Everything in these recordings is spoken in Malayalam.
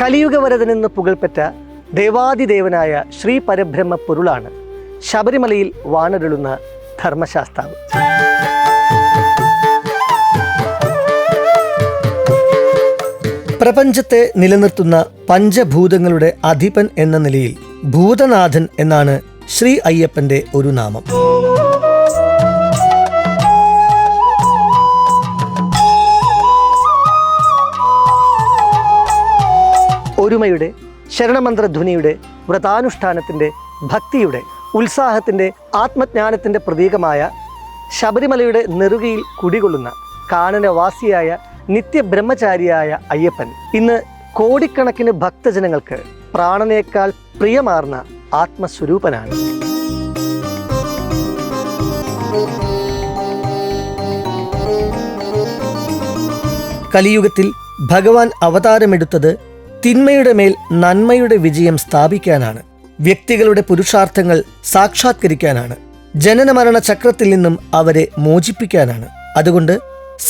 കലിയുഗവരദനെന്ന് പുകൾപ്പെട്ട ദേവാദിദേവനായ ശ്രീ പരബ്രഹ്മ പൊരുളാണ് ശബരിമലയിൽ വാണരുളുന്ന ധർമ്മശാസ്താവ്. പ്രപഞ്ചത്തെ നിലനിർത്തുന്ന പഞ്ചഭൂതങ്ങളുടെ അധിപൻ എന്ന നിലയിൽ ഭൂതനാഥൻ എന്നാണ് ശ്രീ അയ്യപ്പന്റെ ഒരു നാമം. ഒരുമയുടെ, ശരണമന്ത്രധ്വനിയുടെ, വ്രതാനുഷ്ഠാനത്തിൻ്റെ, ഭക്തിയുടെ, ഉത്സാഹത്തിൻ്റെ, ആത്മജ്ഞാനത്തിൻ്റെ പ്രതീകമായ ശബരിമലയുടെ നെറുകയിൽ കുടികൊള്ളുന്ന കാനനവാസിയായ നിത്യബ്രഹ്മചാരിയായ അയ്യപ്പൻ ഇന്ന് കോടിക്കണക്കിന് ഭക്തജനങ്ങൾക്ക് പ്രാണനേക്കാൾ പ്രിയമാർന്ന ആത്മസ്വരൂപനാണ്. കലിയുഗത്തിൽ ഭഗവാൻ അവതാരമെടുത്തത് തിന്മയുടെ മേൽ നന്മയുടെ വിജയം സ്ഥാപിക്കാനാണ്. വ്യക്തികളുടെ പുരുഷാർത്ഥങ്ങൾ സാക്ഷാത്കരിക്കാനാണ്. ജനനമരണ ചക്രത്തിൽ നിന്നും അവരെ മോചിപ്പിക്കാനാണ്. അതുകൊണ്ട്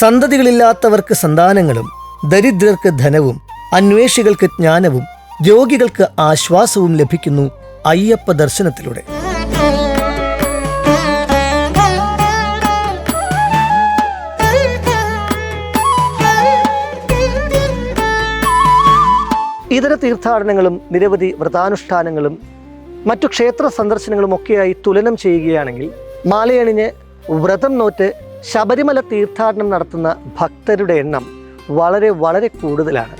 സന്തതികളില്ലാത്തവർക്ക് സന്താനങ്ങളും, ദരിദ്രർക്ക് ധനവും, അന്വേഷികൾക്ക് ജ്ഞാനവും, രോഗികൾക്ക് ആശ്വാസവും ലഭിക്കുന്നു അയ്യപ്പ ദർശനത്തിലൂടെ. ഇതര തീർത്ഥാടനങ്ങളും നിരവധി വ്രതാനുഷ്ഠാനങ്ങളും മറ്റു ക്ഷേത്ര സന്ദർശനങ്ങളും ഒക്കെയായി തുലനം ചെയ്യുകയാണെങ്കിൽ മാലയണിഞ്ഞ് വ്രതം നോറ്റ് ശബരിമല തീർത്ഥാടനം നടത്തുന്ന ഭക്തരുടെ എണ്ണം വളരെ വളരെ കൂടുതലാണ്.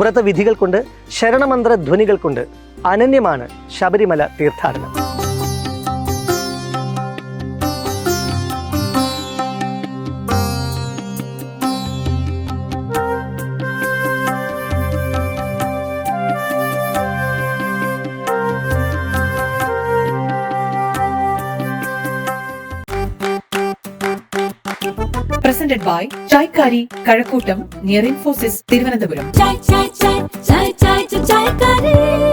വ്രതവിധികൾ കൊണ്ട്, ശരണമന്ത്ര ധ്വനികൾ കൊണ്ട് അനന്യമാണ് ശബരിമല തീർത്ഥാടനം. Presented by Chaikari, Kazhakkottam, near Infosys, Thiruvananthapuram. Chai, chai, chai, chai, chai, chai, chai, chai,